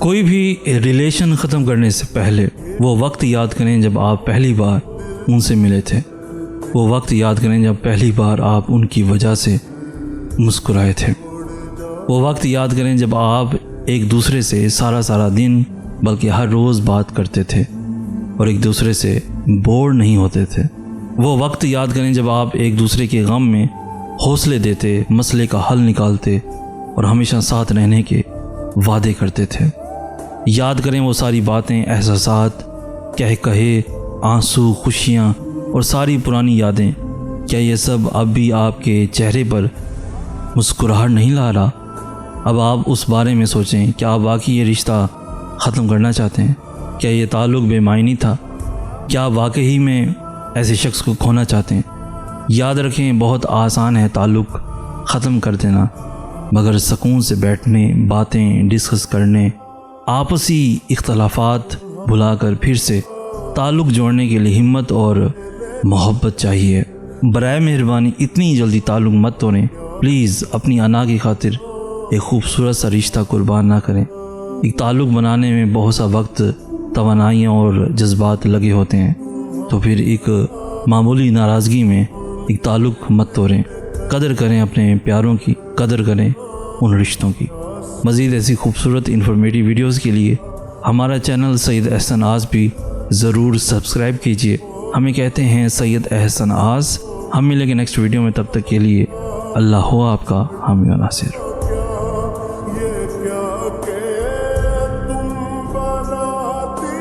کوئی بھی ریلیشن ختم کرنے سے پہلے وہ وقت یاد کریں جب آپ پہلی بار ان سے ملے تھے. وہ وقت یاد کریں جب پہلی بار آپ ان کی وجہ سے مسکرائے تھے. وہ وقت یاد کریں جب آپ ایک دوسرے سے سارا دن بلکہ ہر روز بات کرتے تھے اور ایک دوسرے سے بور نہیں ہوتے تھے. وہ وقت یاد کریں جب آپ ایک دوسرے کے غم میں حوصلے دیتے، مسئلے کا حل نکالتے اور ہمیشہ ساتھ رہنے کے وعدے کرتے تھے. یاد کریں وہ ساری باتیں، احساسات، کہے آنسو، خوشیاں اور ساری پرانی یادیں. کیا یہ سب اب بھی آپ کے چہرے پر مسکراہٹ نہیں لا رہا؟ اب آپ اس بارے میں سوچیں. کیا آپ واقعی یہ رشتہ ختم کرنا چاہتے ہیں؟ کیا یہ تعلق بے معنی تھا؟ کیا آپ واقعی میں ایسے شخص کو کھونا چاہتے ہیں؟ یاد رکھیں، بہت آسان ہے تعلق ختم کر دینا، مگر سکون سے بیٹھنے، باتیں ڈسکس کرنے، آپسی اختلافات بھلا کر پھر سے تعلق جوڑنے کے لیے ہمت اور محبت چاہیے. برائے مہربانی اتنی جلدی تعلق مت توڑیں. پلیز اپنی انا کی خاطر ایک خوبصورت سا رشتہ قربان نہ کریں. ایک تعلق بنانے میں بہت سا وقت، توانائیاں اور جذبات لگے ہوتے ہیں، تو پھر ایک معمولی ناراضگی میں ایک تعلق مت توڑیں. قدر کریں اپنے پیاروں کی، قدر کریں ان رشتوں کی. مزید ایسی خوبصورت انفارمیٹیو ویڈیوز کے لیے ہمارا چینل سید احسن آز بھی ضرور سبسکرائب کیجیے. ہمیں کہتے ہیں سید احسن آز. ہم ملیں گے نیکسٹ ویڈیو میں. تب تک کے لیے اللہ ہو آپ کا حامی و ناصر.